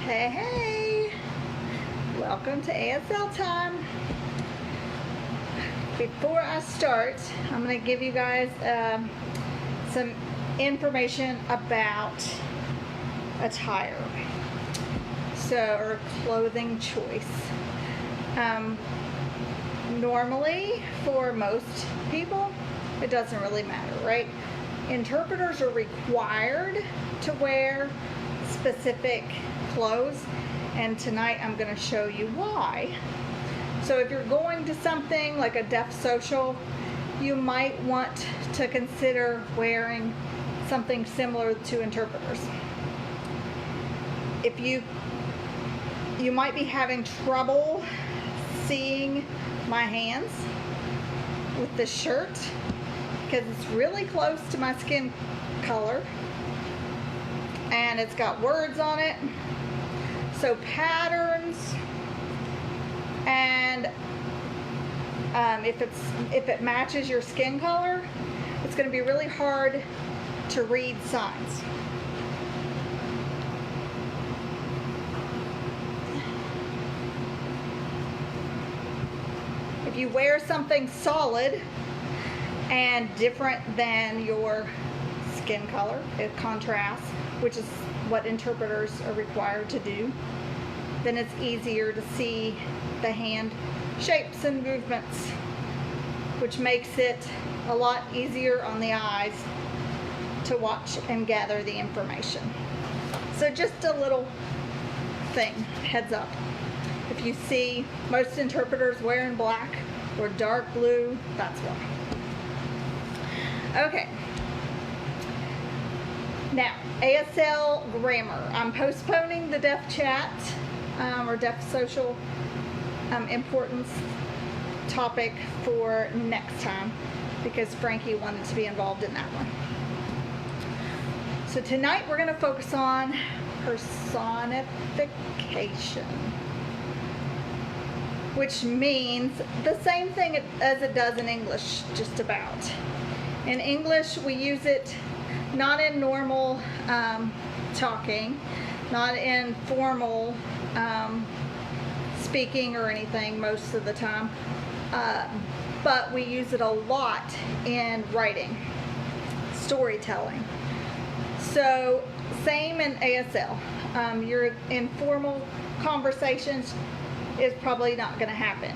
Hey, hey! Welcome to ASL time. Before I start, I'm going to give you guys some information about attire, or clothing choice. Normally, for most people, it doesn't really matter, right? Interpreters are required to wear specific clothes, and tonight I'm going to show you why. So if you're going to something like a deaf social, you might want to consider wearing something similar to interpreters. If you might be having trouble seeing my hands with the shirt because it's really close to my skin color and it's got words on it. So patterns, and if it matches your skin color, it's going to be really hard to read signs. If you wear something solid and different than your skin color, it contrasts, which is what interpreters are required to do, then it's easier to see the hand shapes and movements, which makes it a lot easier on the eyes to watch and gather the information. So just a little thing, heads up. If you see most interpreters wearing black or dark blue, that's why. Okay. Now, ASL Grammar. I'm postponing the deaf chat or deaf social importance topic for next time because Frankie wanted to be involved in that one. So tonight we're going to focus on personification, which means the same thing as it does in English, just about. In English, we use it not in normal talking, not in formal speaking or anything most of the time, but we use it a lot in writing, storytelling. So same in ASL. Your informal conversations is probably not going to happen,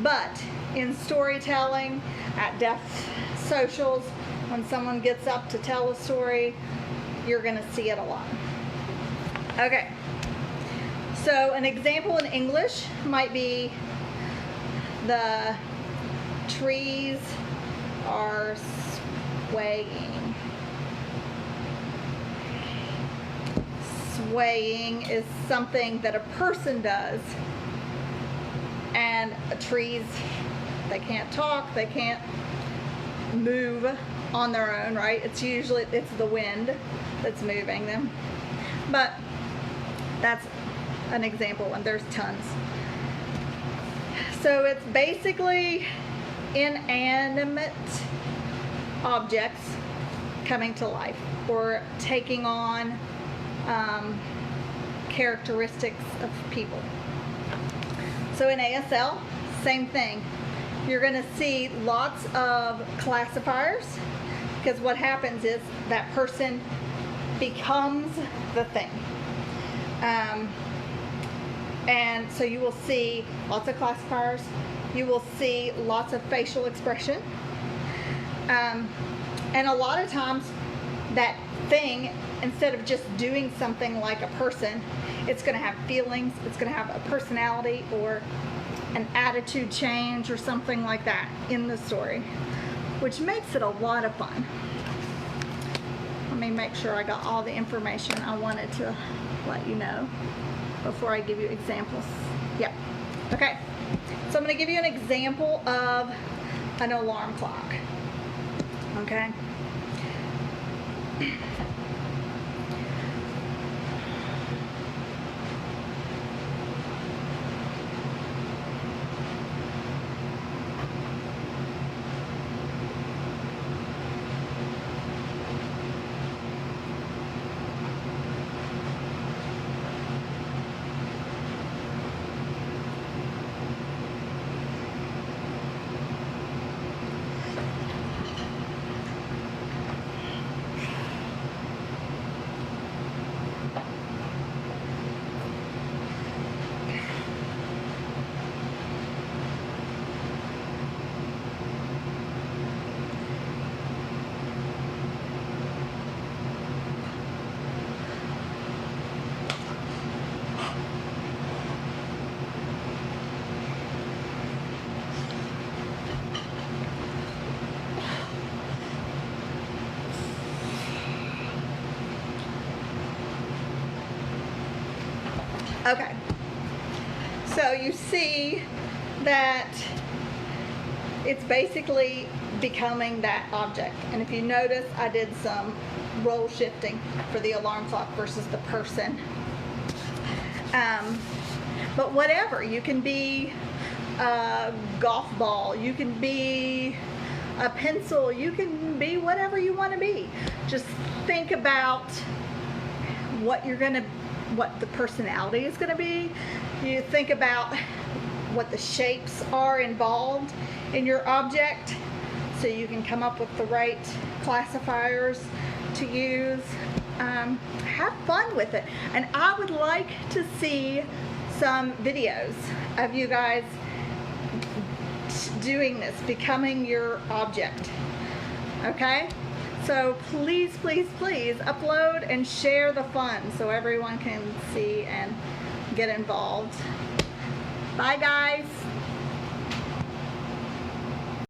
but in storytelling, at deaf socials, when someone gets up to tell a story, you're going to see it a lot. Okay, so an example in English might be the trees are swaying. Swaying is something that a person does, and trees, they can't talk, they can't move on their own, right? It's the wind that's moving them. But that's an example, and there's tons. So it's basically inanimate objects coming to life or taking on characteristics of people. So in ASL, same thing. You're going to see lots of classifiers because what happens is that person becomes the thing. And so you will see lots of classifiers. You will see lots of facial expression. And a lot of times that thing, instead of just doing something like a person, it's going to have feelings, it's going to have a personality or an attitude change or something like that in the story, which makes it a lot of fun. Let me make sure I got all the information I wanted to let you know before I give you examples. Yep. Okay. So I'm going to give you an example of an alarm clock. Okay. Okay, so you see that it's basically becoming that object. And if you notice, I did some role shifting for the alarm clock versus the person. But whatever, you can be a golf ball, you can be a pencil, you can be whatever you want to be. Just think about what the personality is going to be. You think about what the shapes are involved in your object, so you can come up with the right classifiers to use. Have fun with it. And I would like to see some videos of you guys doing this, becoming your object. Okay? So please, please, please upload and share the fun so everyone can see and get involved. Bye, guys.